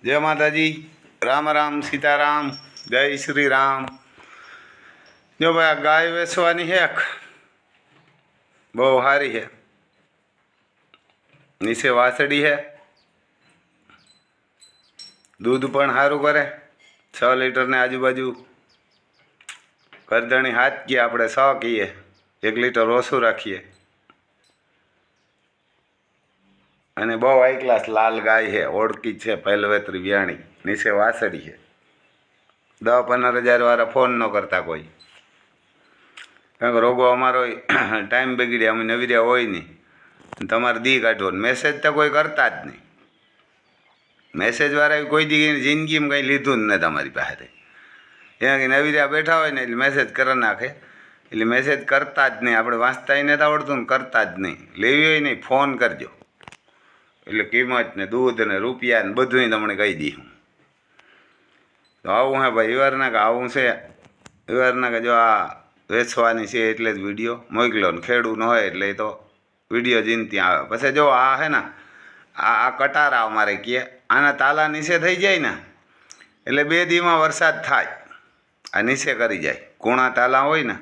जय माता जी। राम राम सीताराम। जय श्री राम। जो भाई आ गाय वेचवानी है बहु सारी है। नीचे वासड़ी है, दूध पण सारू करे। 6 लीटर ने आजूबाजू करदणी हाथ किए આપણે 100 કીએ, 1 લીટર ઓછું રાખીએ। અને બહુ હાઈ ક્લાસ લાલ ગાય છે, ઓળખી છે, પહેલવેતરી વ્યાણી। નીચે વાસળી છે। 10-15 હજાર વાળા ફોન ન કરતા કોઈ, કારણ કે રોગો અમારો ટાઈમ બગડ્યા, અમે નવીર્યા હોય નહીં, તમારે દી કાઢવો। મેસેજ તો કોઈ કરતા જ નહીં। મેસેજ વાળા કોઈ દી જિંદગીમાં કંઈ લીધું જ નહીં તમારી પાસેથી। ત્યાં કે નવીર્યા બેઠા હોય ને એટલે મેસેજ કરી નાખે, એટલે મેસેજ કરતા જ નહીં। આપણે વાંચતા નથી આવડતું ને કરતા જ નહીં। લેવી હોય નહીં ફોન કરજો, એટલે કિંમત ને દૂધ ને રૂપિયા ને બધું તમને કહી દઈશું। તો આવું હે ભાઈ ઈવારના કે આવું છે ઈવારના કે જો આ વેચવાની છે એટલે જ વિડીયો મોકલ્યો ને ખેડૂ ન હોય એટલે તો વિડીયો જીનતી આવે। પછી જો આ હે ને આ કટારા અમારે કહે, આના તાલા નીચે થઈ જાય ને એટલે 2 દીમાં વરસાદ થાય, આ નીચે કરી જાય। કૂણા તાલા હોય ને,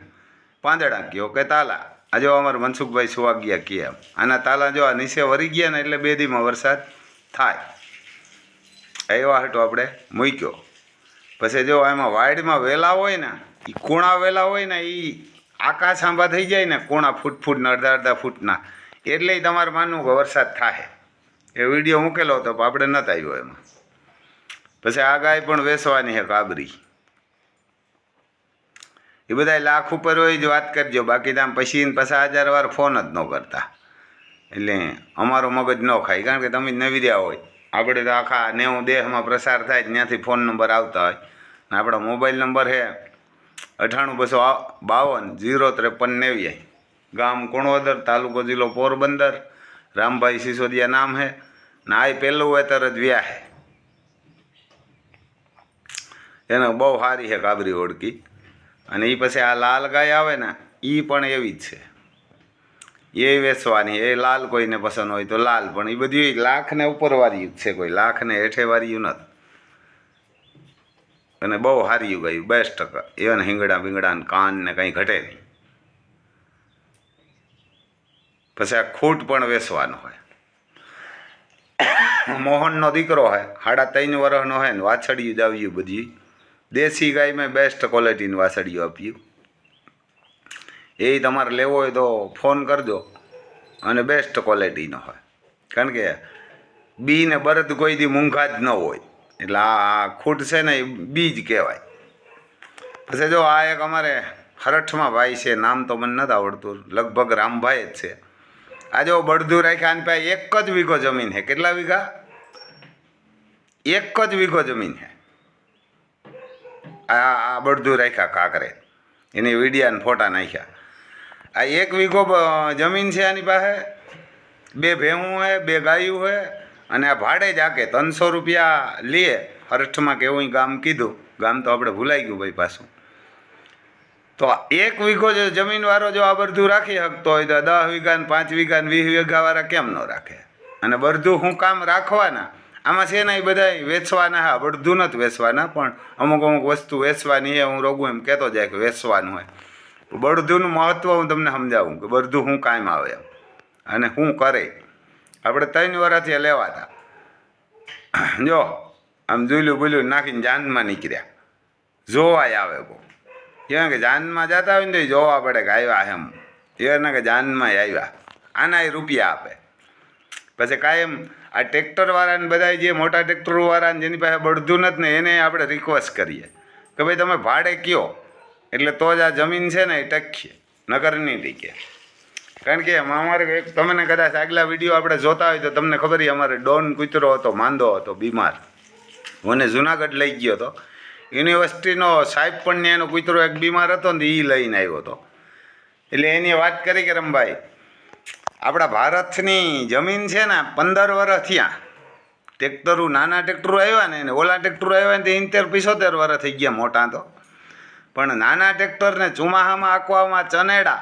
પાંદડા કયો કે તાલા, આ જો અમારે મનસુખભાઈ સુવાગિયા કહે આના તાલા જો આ નીચે વરી ગયા ને એટલે 2 દીમાં વરસાદ થાય। એવા હાટો આપણે મૂક્યો। પછી જો એમાં વાડમાં વેલા હોય ને, એ કૂણા વેલા હોય ને, એ આકાશ આંબા થઈ જાય ને, કૂણા ફૂટના અડધા ફૂટના, એટલે તમારે માનવું કે વરસાદ થાય। એ વિડીયો મૂકેલો હતો પણ આપણે નહોતા આવ્યો એમાં। પછી આ ગાય પણ વેચવાની છે કાબરી। એ બધા લાખ ઉપર હોય જ વાત કરજો, બાકી તો આમ પછી 50,000 વાર ફોન જ ન કરતા, એટલે અમારો મગજ ન ખાય। કારણ કે તમે નવીર્યા હોય, આપણે તો આખા 90 દેશમાં પ્રસાર થાય ત્યાંથી ફોન નંબર આવતા હોય, ને આપણો મોબાઈલ નંબર છે 9852 053 90। ગામ કુણવદર, તાલુકો જિલ્લો પોરબંદર, રામભાઈ સિસોદિયા નામ છે, ને આ પહેલું વેતર જ વ્યા છે। એને બહુ સારી છે કાબરી ઓળખી। અને એ પછી આ લાલ ગાય આવે ને એ પણ એવી જ છે, એ વેચવાની। એ લાલ કોઈને પસંદ હોય તો લાલ, પણ એ બધી 1 લાખને ઉપરવાળી છે, કોઈ લાખને હેઠેવાળી નથી। અને બહુ સારી ગાયું, બેસ્ટ। એને હિંગડા બીંગડા ને કાન ને કંઈ ઘટે નહીં। પછી આ ખૂટ પણ વેચવાનો હોય। મોહનનો દીકરો હોય, 3.5 વર્ષનો હોય ને, વાછડિયું જ આવ્યું બધી દેશી ગાયમાં બેસ્ટ ક્વોલિટીની વાછડિયું આપ્યું। એ તમારે લેવો હોય તો ફોન કરજો, અને બેસ્ટ ક્વોલિટીનો હોય। કારણ કે બી ને બળદ કોઈ દી મૂંઘા જ ન હોય, એટલે આ ખૂટ છે ને એ બીજ કહેવાય। પછી જો આ એક અમારે હરઠમાં ભાઈ છે, નામ તો મને નથી આવડતું, લગભગ રામભાઈ જ છે। આ જો બળદું રાખ્યા, આની પાસે 1 જ વીઘો જમીન છે। કેટલા વીઘા? 1 જ વીઘો જમીન છે। આ બળદું રાખ્યા કાંકરે, એની વિડીયા ને ફોટા નાખ્યા। આ 1 વીઘો જમીન છે આની પાસે, 2 ભેહું છે, 2 ગાયું છે, અને આ ભાડે જ આકે 300 રૂપિયા લે। હરઠમાં કેવું ગામ કીધું, ગામ તો આપણે ભૂલાઈ ગયું ભાઈ પાછું। તો 1 વીઘો જો જમીનવાળો જો આ બળદું રાખી શકતો હોય તો 10 વીઘા ને 5 વીઘા ને 20 વીઘાવાળા કેમ ન રાખે? અને બળદું શું કામ રાખવાના? આમાં છે ને એ બધા વેચવાના। હા, બળદું નથી વેચવાના, પણ અમુક વસ્તુ વેચવાની છે। હું રોગું એમ કહેતો જાય કે વેચવાનું હોય। બળદુંનું મહત્ત્વ હું તમને સમજાવું કે બળદું શું કામ આવે એમ અને શું કરે। આપણે 3 વર્ષથી લેવાતા, જો આમ જુલું બુલું નાખીને જાનમાં નીકળ્યા, જોવાય આવે બહુ। કેમ કે જાનમાં જતા હોય ને તો જોવા પડે કે આવ્યા એમ, એના કે જાનમાં આવ્યા, આના રૂપિયા આપે। પછી કાયમ આ ટ્રેક્ટરવાળાને બધા જે મોટા ટ્રેક્ટરવાળાને જેની પાસે બળદું નથી ને, એને આપણે રિક્વેસ્ટ કરીએ કે ભાઈ તમે ભાડે કયો, એટલે તો જ આ જમીન છે ને એ ટકીએ, નકર નહીં ટીકે। કારણ કે અમારે એક તમને કદાચ આગલા વિડીયો આપણે જોતા હોય તો તમને ખબર છે, અમારે ડોન કૂતરો હતો, માંદો હતો, બીમાર, મને જુનાગઢ લઈ ગયો હતો। યુનિવર્સિટીનો સાહેબ પણ એનો કૂતરો એક બીમાર હતો ને, એ લઈને આવ્યો હતો। એટલે એની વાત કરી કે રમભાઈ, આપણા ભારતની જમીન છે ને 15 વર્ષ થયા, ટ્રેક્ટરો નાના ટ્રેક્ટરો આવ્યા ને, ઓલા ટ્રેક્ટરો આવ્યા ને 70-75 વર્ષ થઈ ગયા મોટા તો, પણ નાના ટ્રેક્ટરને ચોમાસામાં આંકવામાં ચનેડા,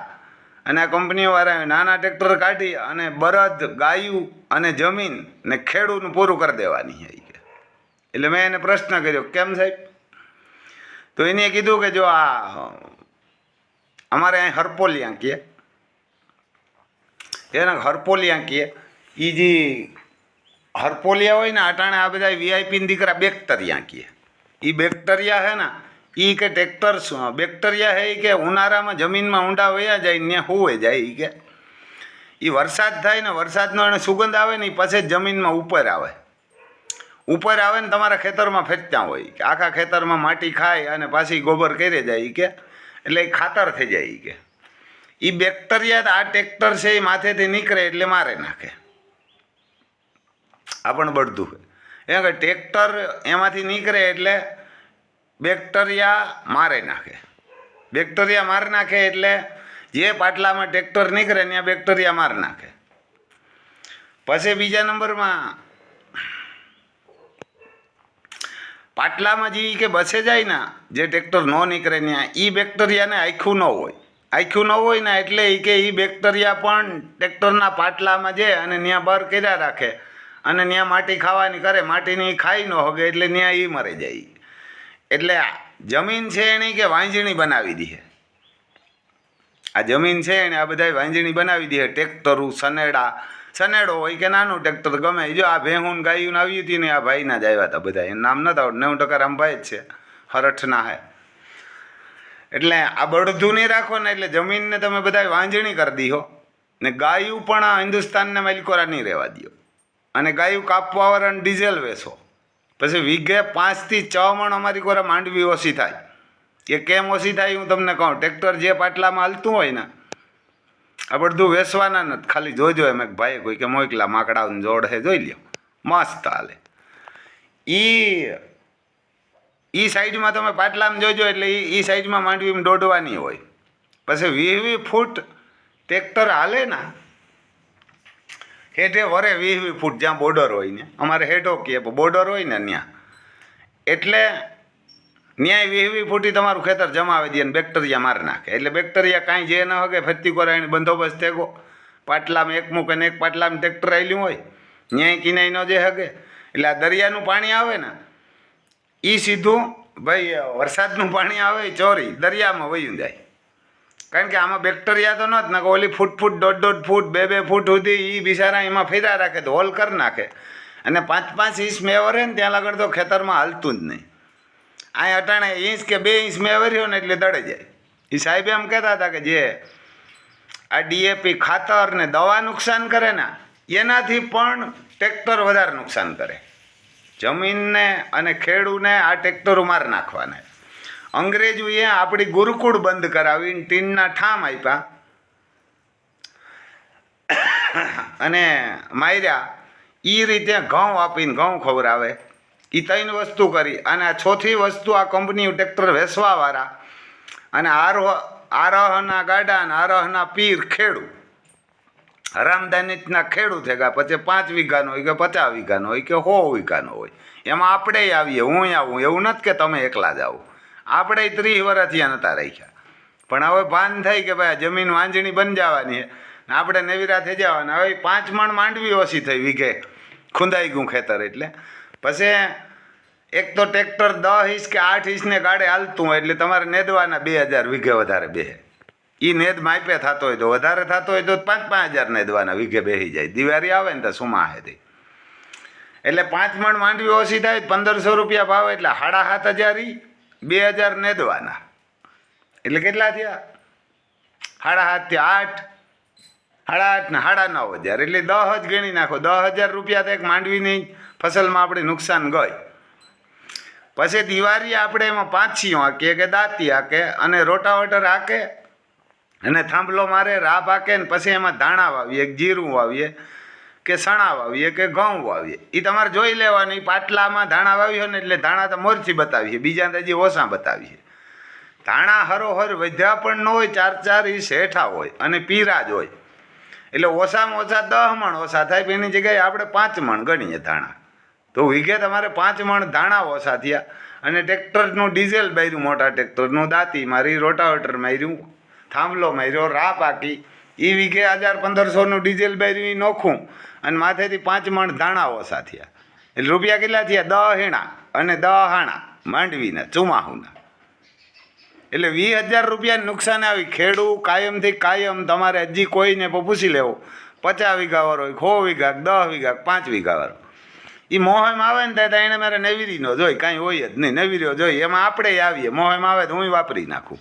અને આ કંપનીવાળાએ નાના ટ્રેક્ટર કાઢી અને બળદ, ગાયું અને જમીન ને ખેડૂતનું પૂરું કરી દેવાની છે। એટલે મેં એને પ્રશ્ન કર્યો, કેમ સાહેબ? તો એને કીધું કે જો આ અમારે અહીં હરપોલિયા કહે, એને હરપોલિયા કહે, એ જે હરપોલિયા હોય ને અટાણે આ બધા વીઆઈપી દીકરા બેક્ટેરિયા કહે. એ બેક્ટેરિયા હે ને એ કે ટ્રેક્ટર બેક્ટેરિયા હે કે ઉનાળામાં જમીનમાં ઊંડા વયા જાય ને હોવે જાય. એ કે એ વરસાદ થાય ને વરસાદનો એને સુગંધ આવે ને એ પછી જમીનમાં ઉપર આવે ને તમારા ખેતરમાં ફેંકતા હોય કે આખા ખેતરમાં માટી ખાય અને પાછી ગોબર કરી જાય. કે એટલે એ ખાતર થઈ જાય. કે એ બેક્ટેરિયા આ ટ્રેક્ટર છે એ માથેથી નીકળે એટલે મારે નાખે. આ પણ બળતું હોય એમ કે ટ્રેક્ટર એમાંથી નીકળે એટલે બેક્ટેરિયા મારે નાખે. બેક્ટેરિયા મારી નાખે એટલે જે પાટલામાં ટ્રેક્ટર નીકળે ત્યાં બેક્ટેરિયા મારી નાખે. પછી બીજા નંબરમાં પાટલામાં જે કે બસે જાય ને જે ટ્રેક્ટર ન નીકળે ત્યાં એ બેક્ટેરિયાને આખું ન હોય ને એટલે એ કે એ બેક્ટેરિયા પણ ટ્રેક્ટરના પાટલામાં જાય અને ત્યાં બર કર્યા રાખે અને ત્યાં માટી ખાવાની કરે. માટીની ખાઈ ન હોગે એટલે ત્યાં એ મરી જાય. એટલે જમીન છે એની કે વાંજણી બનાવી દે. આ જમીન છે એને આ બધા વાંજણી બનાવી દે. ટ્રેક્ટરું સનેડો હોય કે નાનું ટ્રેક્ટર ગમે. જો આ ભેહું ગાયું આવ્યું હતું ને આ ભાઈના જ આવ્યા હતા બધા. એનું નામ નથી આવડતું. 90% રામભાઈ જ છે, હરઠના હે. એટલે આ બળધું નહીં રાખો ને એટલે જમીનને તમે બધા વાંજણી કરી દીધો ને ગાયું પણ આ હિન્દુસ્તાનના માલિકોરા નહીં રહેવા દો. અને ગાયું કાપવાવાળાને ડીઝલ વેચો. પછી વીઘે 5 થી 6 મણ અમારી કોરા માંડવી ઓછી થાય. એ કેમ ઓછી થાય હું તમને કહું. ટ્રેક્ટર જે પાટલામાં હાલતું હોય ને આ બધું વેચવાના નથી. ખાલી જોજો એમ એક ભાઈ કોઈ કે મોકલા માકડાને જોડ હે જોઈ લ્યો, મસ્ત હાલે. એ સાઈડમાં તમે પાટલામાં જોજો એટલે એ સાઈડમાં માંડવીમાં દોડવાની હોય. પછી 20 ફૂટ ટ્રેક્ટર હાલે ને હેઠે વરે 20 ફૂટ જ્યાં બોર્ડર હોય ને, અમારે હેઠો કહે બોર્ડર હોય ને ત્યાં, એટલે ન્યાય 20 ફૂટી તમારું ખેતર જમાવી દે ને બેક્ટેરિયા મારી નાખે. એટલે બેક્ટેરિયા કાંઈ જે ન હગે ફેરતી કરે એને બંદોબસ્ત થેગો. પાટલામાં એક મૂકે ને એક પાટલામાં ટ્રેક્ટર આવેલું હોય ન્યાય કિનાઈ ન જે હગે. એટલે આ દરિયાનું પાણી આવે ને એ સીધું ભાઈ વરસાદનું પાણી આવે ચોરી દરિયામાં વયું જાય. કારણ કે આમાં બેક્ટેરિયા તો નથી ને ઓલી ફૂટ 1.5 ફૂટ 2 ફૂટ સુધી એ બિચારા એમાં ફેરા રાખે તો હોલ કરી નાખે. અને 5 ઇંચ મેવરે ને ત્યાં આગળ તો ખેતરમાં હાલતું જ નહીં. આ અટાણે ઇંચ કે 2 ઇંચ મેવર્યો ને એટલે દડે જાય. એ સાહેબ એમ કહેતા હતા કે જે આ ડીએપી ખાતર ને દવા નુકસાન કરે ને એનાથી પણ ટ્રેક્ટર વધારે નુકસાન કરે. જમીનને અને ખેડૂને આ ટ્રેક્ટરો મારી નાખવાના. અંગ્રેજોએ આપણી ગુરુકુળ બંધ કરાવીને ટીનના ઠામ આપ્યા અને માર્યા. એ રીતે ઘઉં આપીને ઘઉં ખવડાવે. એ 3 વસ્તુ કરી અને આ 4થી વસ્તુ આ કંપની ટ્રેક્ટર વેચવાવાળા અને આરોહના ગાડા અને આરોહના પીર ખેડૂ હરામદાનીના ખેડૂત થઈ ગયા. પછી 5 વીઘાનો હોય કે 50 વીઘાનો હોય કે 100 વીઘાનો હોય. એમાં આપણે આવીએ, હું આવું. એવું નથી કે તમે એકલા જ આવો. આપણે 30 વર્ષથી નહોતા રાખ્યા. પણ હવે ભાન થાય કે ભાઈ જમીન વાંજણી બની જવાની છે આપણે નેવીરા થઈ જવાના. હવે 5 મણ માંડવી ઓછી થઈ વીઘે ખૂંદાઈ ગયું ખેતર. એટલે પછી એક તો ટ્રેક્ટર 10 ઇંચ કે 8 ઇંચને ગાડે હાલતું હોય એટલે તમારે નેદવાના 2000 વીઘે વધારે બેહે. એ નેદ માપે થતો હોય તો વધારે થતો હોય તો 5,000 નેદવાના વીઘે બેસી જાય. દિવાળી આવે ને તો સુમા હે. એટલે 5 મણ માંડવી ઓછી થાય 1500 રૂપિયા ભાવ એટલે 7,500 2000 નેદવાના. એટલે કેટલા થયા? 7,500 થી 8 8,500 ને 9,500 એટલે 10 જ ગણી નાખો. 10,000 રૂપિયા તો એક માંડવીની ફસલમાં આપણે નુકસાન ગઈ. પછી દિવાળી આપણે એમાં પાંચીઓ હાંકીએ કે દાંતી હાંકે અને રોટાવેટર હાંકે અને થાંભલો મારે રાપ હાંકે ને પછી એમાં ધાણા વાવીએ, જીરું વાવીએ કે સણા વાવીએ કે ઘઉં વાવીએ. એ તમારે જોઈ લેવાનું. એ પાટલામાં ધાણા વાવ્યો ને એટલે ધાણા તો મોરથી બતાવીએ, બીજા હજી ઓછા બતાવીએ. ધાણા હરોહર વધ્યા પણ ન હોય, 4-4 ઇંચ હેઠા હોય અને પીરા જ હોય. એટલે ઓછામાં ઓછા 10 મણ ઓછા થાય. એની જગ્યાએ આપણે 5 મણ ગણીએ ધાણા. તો વીઘે તમારે 5 મણ ધાણા ઓછા થયા. અને ટ્રેક્ટરનું ડીઝલ માર્યું, મોટા ટ્રેક્ટરનું દાંતી મારી, રોટાવેટર માર્યું, થાંભલો માર્યો, રાપ હાંકી. એ વીઘે 1,000-1,500નું ડીઝલ માર્યું એ નોખું અને માથેથી 5 મણ ધાણા ઓછા થયા. એટલે રૂપિયા કેટલા થયા? 10 હેણા અને 10 હાણા માંડવીના ચોમાહુના. એટલે 20,000 રૂપિયા નુકસાન આવી. ખેડૂ કાયમથી કાયમ તમારે હજી કોઈને પૂછી લેવું, 50 વીઘા વાળો હોય, 100 વીઘા, 10 વીઘા, 5 વીઘા વાળો, એ મોહમ આવે ને ત્યાં એને મારે નવીરીનો જોઈ, કાંઈ હોય જ નહીં, નવીર્યો જોઈ. એમાં આપણે આવીએ, મોહમ આવે તો હું વાપરી નાખું.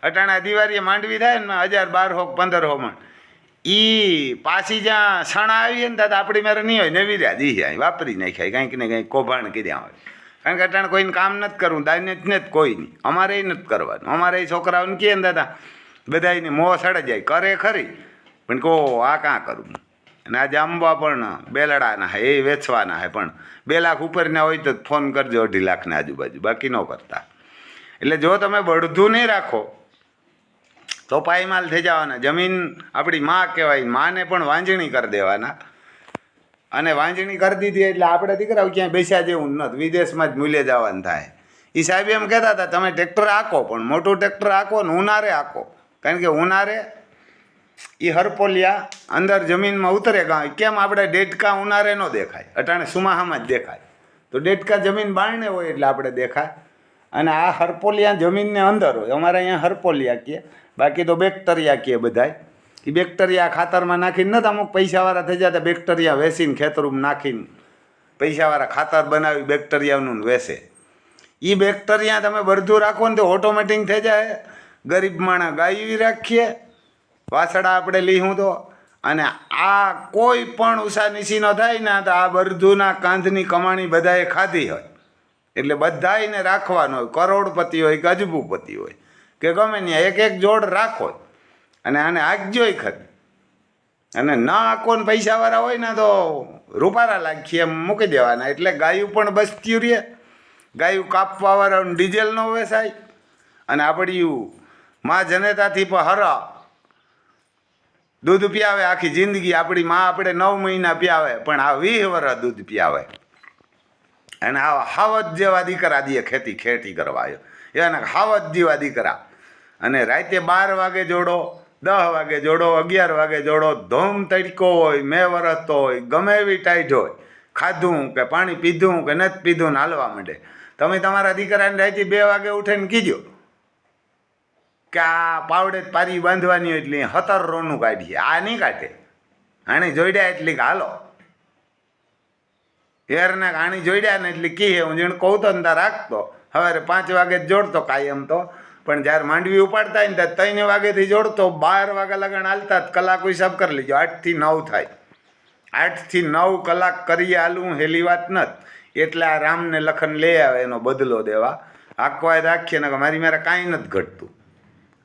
અટાણા દિવાળીએ માંડવી થાય ને 1,000, 1,200, 1,500 મણ, એ પાછી જ્યાં સણા આવીએ ને ત્યાં આપણી મારે નહીં હોય, નવીર્યા દી વાપરી નાખ્યા, કંઈક ને કંઈક કૌભાંડ કર્યા હોય. કારણ કે અટાણે કોઈને કામ નથી કરવું, દાઈને જ નથી કોઈ નહીં, અમારે નથી કરવાનું. અમારે છોકરાઓને કહે ને દાદા બધાને મોં સડે જાય, કરે ખરી પણ કહો આ કાં કરવું. અને આજે આંબા પણ બેલડાના હે, એ વેચવાના હે, પણ 2 લાખ ઉપરના હોય તો ફોન કરજો, 2.5 લાખની આજુબાજુ, બાકી ન કરતા. એટલે જો તમે બળધું નહીં રાખો તો પાયમાલ થઈ જવાના. જમીન આપણી માં કહેવાય, માને પણ વાંજણી કરી દેવાના. અને વાંજણી કરી દીધી એટલે આપણે દીકરાઓ ક્યાંય બેસ્યા જેવું નથી, વિદેશમાં જ મૂલ્ય જવાનું થાય. એ સાહેબ એમ કહેતા હતા તમે ટ્રેક્ટર આંકો, પણ મોટું ટ્રેક્ટર આંકો ને ઉનારે આંકો. કારણ કે ઉનારે એ હરપોલિયા અંદર જમીનમાં ઉતરે. કેમ આપણે ડેટકા ઉનારે ન દેખાય, અટાણે સુમાહામાં જ દેખાય. તો ડેટકા જમીન બારણે હોય એટલે આપણે દેખાય. અને આ હરપોલિયા જમીનને અંદર હોય. અમારે અહીંયા હરપોલિયા કહે, બાકી તો બેક્ટેરિયા કહે બધાય. એ બેક્ટેરિયા ખાતરમાં નાખીને નથી, અમુક પૈસાવાળા થઈ જતા બેક્ટેરિયા વેસીને ખેતરમાં નાખીને પૈસાવાળા ખાતર બનાવી બેક્ટેરિયાનું વેસે. એ બેક્ટેરિયા તમે બધું રાખો ને તો ઓટોમેટિક થઈ જાય. ગરીબ માણસ ગાયું રાખીએ, વાસડા આપણે લીધું તો, અને આ કોઈ પણ ઉષા નીસી ન થાય ને તો આ બરધુના કાંધની કમાણી બધાએ ખાધી હોય. એટલે બધાને રાખવાનું હોય, કરોડપતિ હોય કે અજબુપતિ હોય કે ગમે ત્યાં એક જોડ રાખો. અને આને આગજોય ખરી. અને ન આખો ને પૈસાવાળા હોય ને તો રૂપારા લાખીએ એમ મૂકી દેવાના. એટલે ગાયું પણ બચતી રહે, ગાયું કાપવાવાળાનું ડીઝલ ન વેસાય. અને આપણી માં જનેતાથી પણ હરા દૂધ પીવે આખી જિંદગી. આપણી માં આપણે 9 મહિના પીવે, પણ આ 20 વર્ષ દૂધ પીવે. અને આ હાવત જેવા દીકરા દે ખેતી કરવા એના હાવત જેવા દીકરા. અને રાતે 12 વાગે જોડો, 10 વાગે જોડો, 11 વાગે જોડો, ધોમ તડકો હોય, મેં વરસતો હોય, ગમે એવી ટાઈટ હોય, ખાધું કે પાણી પીધું કે નથી પીધું ને હાલવા માંડે. તમે તમારા દીકરાને રાતે 2 વાગે ઉઠીને કીધો કે આ પાવડે પારી બાંધવાની હોય એટલે 17 રોનું કાઢીએ, આ નહીં કાઢે. આણી જોડ્યા એટલી કે હાલો યારને, આણી જોડ્યા ને એટલે કીએ હું જેને કહું તો ને ત્યાં રાખતો. સવારે 5 વાગે જ જોડતો કાયમ તો, પણ જ્યારે માંડવી ઉપાડતા ને ત્યાં 3 વાગ્યાથી જોડતો, 12 વાગ્યા લગન હાલતા. કલાક હિસાબ કરી લીજો, 8 થી 9 થાય. 8 થી 9 કલાક કરીએ હાલવું હેલી વાત નથી. એટલે આ રામને લખન લઈ આવે એનો બદલો દેવા. આખવાય રાખીએ ને મારી મારે કાંઈ નથી ઘટતું.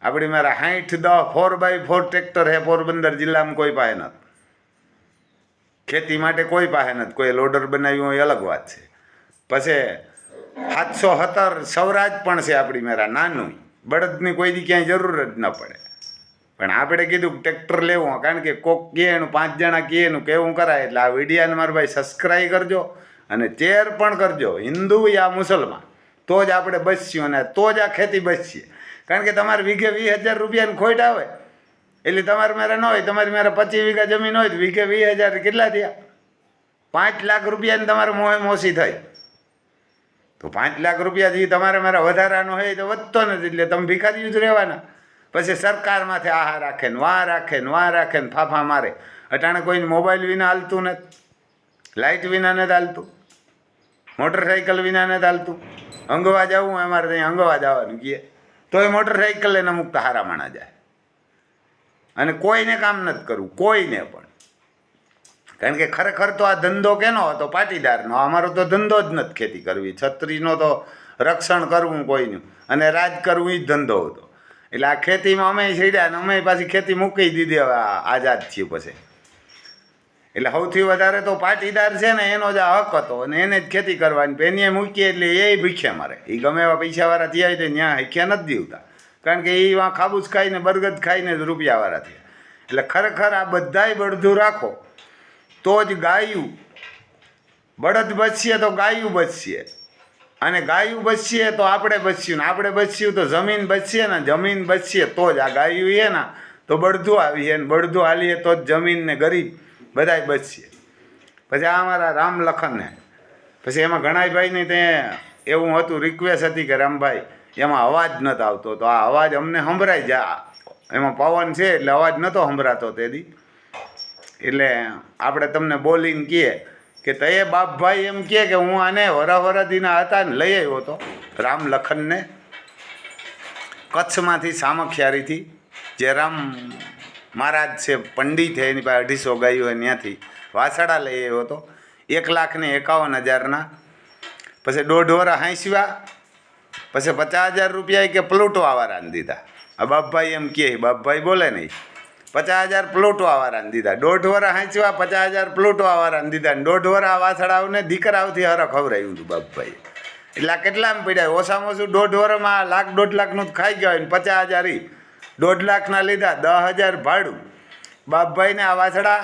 આપણી મારા 60-10 4x4 ટ્રેક્ટર હે પોરબંદર જિલ્લામાં, કોઈ પાસે નથી. ખેતી માટે કોઈ પાસે નથી. કોઈ લોડર બનાવ્યું હોય અલગ વાત છે. પછી 717 સ્વરાજ પણ છે આપણી મારા, નાનું. બળદની કોઈ દી ક્યાંય જરૂર જ ન પડે. પણ આપણે કીધું ટ્રેક્ટર લેવું, કારણ કે કોક કહે એનું 5 જણા કહે એનું કેવું કરાય. એટલે આ વિડીયાને મારા ભાઈ સબસ્ક્રાઈબ કરજો અને શેર પણ કરજો. હિન્દુ યા મુસલમાન, તો જ આપણે બચીશું અને તો જ આ ખેતી બચીએ. કારણ કે તમારે વીઘે 20,000 રૂપિયાની ખોટ આવે એટલે તમારે મારે ન હોય. તમારી મારે 25 વીઘા જમીન હોય તો વીઘે 20,000 કેટલા થયા? 5 લાખ રૂપિયાની તમારે મોહે મોસી થઈ. તો 5 લાખ રૂપિયા જે તમારે મારા વધારાનો હોય તો વધતો નથી. એટલે તમે ભિખારી જ રહેવાના. પછી સરકારમાંથી આહા રાખે ને વાં રાખે ને વાં રાખે ને ફાફા મારે. અટાણે કોઈને મોબાઈલ વિના હાલતું નથી, લાઇટ વિના નથી હાલતું, મોટરસાઇકલ વિના નથી હાલતું. અંગવા જવું અમારે ત્યાં અંગવા જવાનું કહીએ તોય મોટરસાઇકલ લઈને અમુક તો હારા માણા જાય. અને કોઈને કામ નથી કરવું, કોઈને પણ. કારણ કે ખરેખર તો આ ધંધો કેનો હતો? પાટીદારનો. અમારો તો ધંધો જ નથી ખેતી કરવી. છત્રીનો તો રક્ષણ કરવું કોઈનું અને રાજ કરવું એ જ ધંધો હતો. એટલે આ ખેતીમાં અમે છેડ્યા ને અમે પાછી ખેતી મૂકી દીધી. હવે આઝાદ થયું પછી. એટલે સૌથી વધારે તો પાટીદાર છે ને એનો જ આ હક હતો અને એને જ ખેતી કરવાની. એને મૂકીએ એટલે એ ભીખે મારે. એ ગમે એવા પૈસાવાળા થયા હોય તો ત્યાં હિખ્યા નથી દીવતા. કારણ કે એ વાં ખાબૂસ ખાઈને બરગદ ખાઈને જ રૂપિયાવાળા થયા. એટલે ખરેખર આ બધાય બળધું રાખો તો જ ગાયું. બળદ બચીએ તો ગાયું બચીએ, અને ગાયું બચીએ તો આપણે બચ્યું, ને આપણે બચ્યું તો જમીન બચીએ ને જમીન બચીએ તો જ આ ગાયું છે ને તો બળધું આવીએ ને બળધું હાલીએ તો જ જમીન ને ગરીબ બધાય બચીએ. પછી આ અમારા રામ લખનને પછી એમાં ઘણા ભાઈને તે એવું હતું, રિક્વેસ્ટ હતી કે રામભાઈ એમાં અવાજ નહોતો આવતો, તો આ અવાજ અમને સંભળાઈ જા, એમાં પવન છે એટલે અવાજ નહોતો સંભળાતો તેથી, એટલે આપણે તમને બોલીને કહીએ કે તયે બાપભાઈ એમ કહે કે હું આને વરાવરાદીના હતા ને લઈ આવ્યો હતો રામ લખનને કચ્છમાંથી, સામખિયારીથી. જે રામ મહારાજ છે પંડિત છે, એની પાસે 250 ગાયો હોય ત્યાંથી વાછડા લઈ આવ્યો હતો 1,51,000ના. પછી 1.5 વર્ષ હાંસવ્યા, પછી 50,000 રૂપિયા કે પ્લોટવાવાળાને દીધા. આ બાપભાઈ એમ કહે, બાપભાઈ બોલે નહીં, 50,000 પ્લોટવાવાળાને દીધા. 1.5 વર્ષ હાંસવા, 50,000 પ્લોટવાવાળાને દીધા. 1.5 વર્ષ આ વાછડાઓને દીકરાઓથી હર ખવડાવ્યું હતું બાપભાઈ. એટલે આ કેટલામાં પડ્યા? ઓછામાં ઓછું 1.5 વર્ષમાં લાખ 1.5 લાખનું ખાઈ ગયા હોય ને 50,000 1.5 લાખના લીધા, 10,000 ભાડું. બાપભાઈને આ વાછડા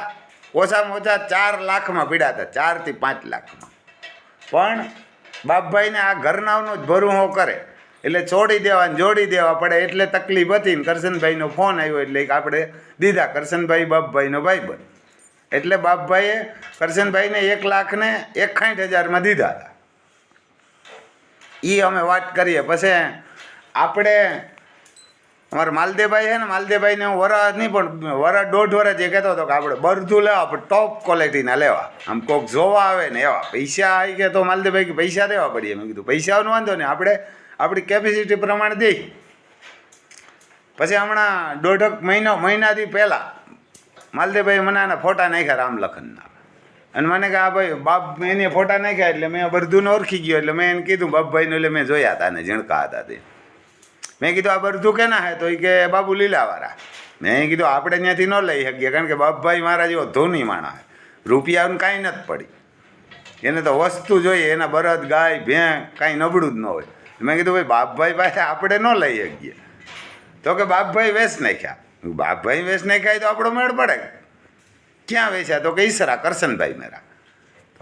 ઓછામાં ઓછા 4 લાખમાં પીડ્યા હતા, 4 થી 5 લાખમાં. પણ બાપભાઈને આ ઘરનાવનો જ ભરુહો કરે એટલે છોડી દેવા ને જોડી દેવા પડે, એટલે તકલીફ હતી ને કરશનભાઈનો ફોન આવ્યો એટલે આપણે દીધા. કરશનભાઈ બાપભાઈનો ભાઈબંધ, એટલે બાપભાઈએ કરશનભાઈને 1,61,000માં દીધા હતા. એ અમે વાત કરીએ. પછી આપણે અમારા માલદેભાઈ છે ને, માલદેભાઈને હું વરસ નહીં પણ વરસ 1.5 વર્ષ જે કહેતો હતો કે આપણે બરધું લેવા, પણ ટોપ ક્વોલિટીના લેવા, આમ કોઈક જોવા આવે ને એવા. પૈસા આવી ગયા તો માલદેભાઈ કે પૈસા દેવા પડીએ. મેં કીધું પૈસાનો વાંધો નહીં, આપણે આપણી કેપેસિટી પ્રમાણે દઈ. પછી હમણાં 1.5 મહિનાથી પહેલાં માલદેભાઈ મને આના ફોટા નાખ્યા રામ લખનના, અને મને કે આ ભાઈ બાપ એને ફોટા નાખ્યા એટલે મેં બરધુને ઓળખી ગયો. એટલે મેં એને કીધું બાપભાઈને, એટલે મેં જોયા હતા ને ઝીણકા હતા તે. મેં કીધું આ બરધું કેના હે? તો એ કે બાબુ લીલાવાળા. મેં કીધું આપણે ત્યાંથી ન લઈ શકીએ, કારણ કે બાપભાઈ મારા જેવો ધોની માણા હે, રૂપિયાનું કાંઈ નથી પડી. એને તો વસ્તુ જોઈએ, એના બળદ ગાય ભેં કાંઈ નબળું જ ન હોય. મેં કીધું ભાઈ બાપભાઈ પાસે આપણે ન લઈ શકીએ. તો કે બાપભાઈ વેચ નાખ્યા. બાપભાઈ વેચ નાખ્યા તો આપણો મેળ પડે. ક્યાં વેચ્યા? તો કે ઈસરા કરશનભાઈ મેરા.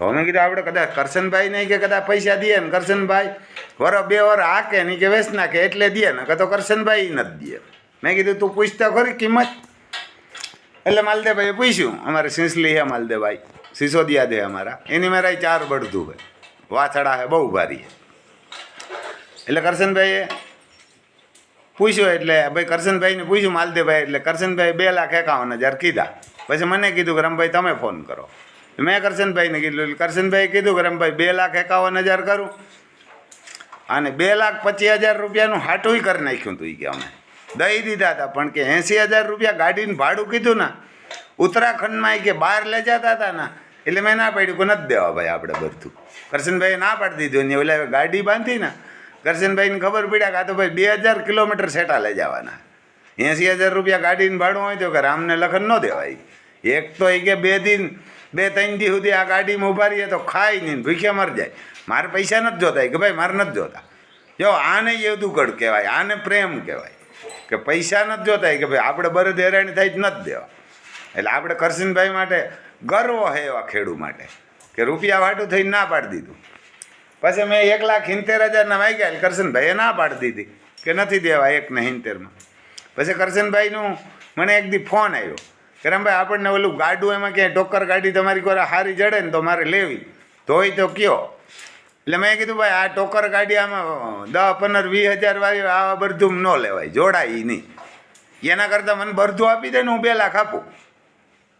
તો અમે કીધું આપણે કદાચ કરશનભાઈ નહીં કે કદાચ પૈસા દે ને કરશનભાઈ 1-2 વર્ષ હાકે નહીં કે વેચ નાખે એટલે દે ને, કે તો કરશનભાઈ નથી દે. મેં કીધું તું પૂછતા ખરી કિંમત? એટલે માલદેભાઈએ પૂછ્યું. અમારે સિંસલી હે માલદેભાઈ, સિસોદિયા દે અમારા, એની મારા 4 બળદું હોય, વાછડા હે બહુ ભારી. એટલે કરશનભાઈએ પૂછ્યું, એટલે ભાઈ કરશનભાઈને પૂછ્યું માલદેભાઈ, એટલે કરશનભાઈ 2,51,000 કીધા. પછી મને કીધું કે રમભાઈ તમે ફોન કરો. મેં કરશનભાઈને કીધું. કરશનભાઈએ કીધું કે રમભાઈ 2,51,000 કરું, અને 2,25,000 રૂપિયાનું હાટું કરી નાખ્યું હતું. કે અમે દઈ દીધા હતા, પણ કે 80,000 રૂપિયા ગાડીને ભાડું કીધું ને, ઉત્તરાખંડમાં કે બહાર લઈ જતા હતા ને, એટલે મેં ના પાડ્યું કે નથી દેવા ભાઈ આપણે બધું. કરશનભાઈએ ના પાડી દીધું. ને ઓલા ગાડી બાંધી ને, કરશનભાઈને ખબર પડ્યા કે આ તો ભાઈ 2,000 કિલોમીટર સેટા લઈ જવાના, 80,000 રૂપિયા ગાડીને ભાડું હોય તો કે રામને લખન ન દેવાય. એક તો એ કે 2-3 દી સુધી આ ગાડીમાં ઉભા રહીએ તો ખાઈ નહીં, ભૂખ્યા મર જાય. મારે પૈસા નથી જોતા કે ભાઈ મારે નથી જોતા. જો આને એવું કડ કહેવાય, આને પ્રેમ કહેવાય કે પૈસા નથી જોતા કે ભાઈ આપણે બરદ હેરાણી થાય જ નથી દેવા. એટલે આપણે કરશનભાઈ માટે ગર્વ છે એવા ખેડૂ માટે કે રૂપિયા વાટું થઈને ના પાડી દીધું. પછી મેં 1,70,000ના માગ્યા, કરશનભાઈએ ના પાડી દીધી કે નથી દેવા 1,70,000માં. પછી કરશનભાઈનું મને એક દી ફોન આવ્યો કે રામભાઈ આપણને ઓલું ગાડું એમાં ક્યાંય ટોકર ગાડી તમારી કોઈ સારી જડે ને તો મારે લેવી, તો હોય તો કયો. એટલે મેં કીધું ભાઈ આ ટોકર ગાડી આમાં 10-15-20,000 વાળી આ બરધું ન લેવાય, જોડાય નહીં. એના કરતાં મને બરધું આપી દે ને હું 2 લાખ આપું.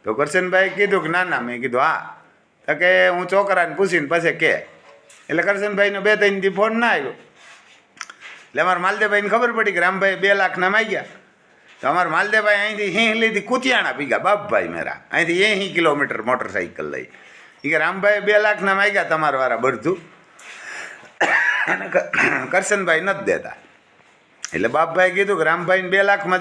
તો કરશનભાઈ કીધું કે ના ના. મેં કીધું હા. તો કે હું છોકરાને પૂછીને પછી કે. એટલે કરશનભાઈનો 2-3 દી ફોન ના આવ્યો. એટલે અમારા માલદેભાઈને ખબર પડી કે રામભાઈ 2 લાખના માગ્યા. તો અમારા માલદેભાઈ અહીંથી હિંહ લીધી કુતિયાણા પીગા બાપભાઈ મેરા, અહીંથી 80 કિલોમીટર મોટરસાઇકલ લઈ. એ કે રામભાઈ 2 લાખના માગ્યા તમારા વાળા બરધું, કરશનભાઈ નથી દેતા. એટલે બાપભાઈ કીધું કે રામભાઈને 2 લાખમાં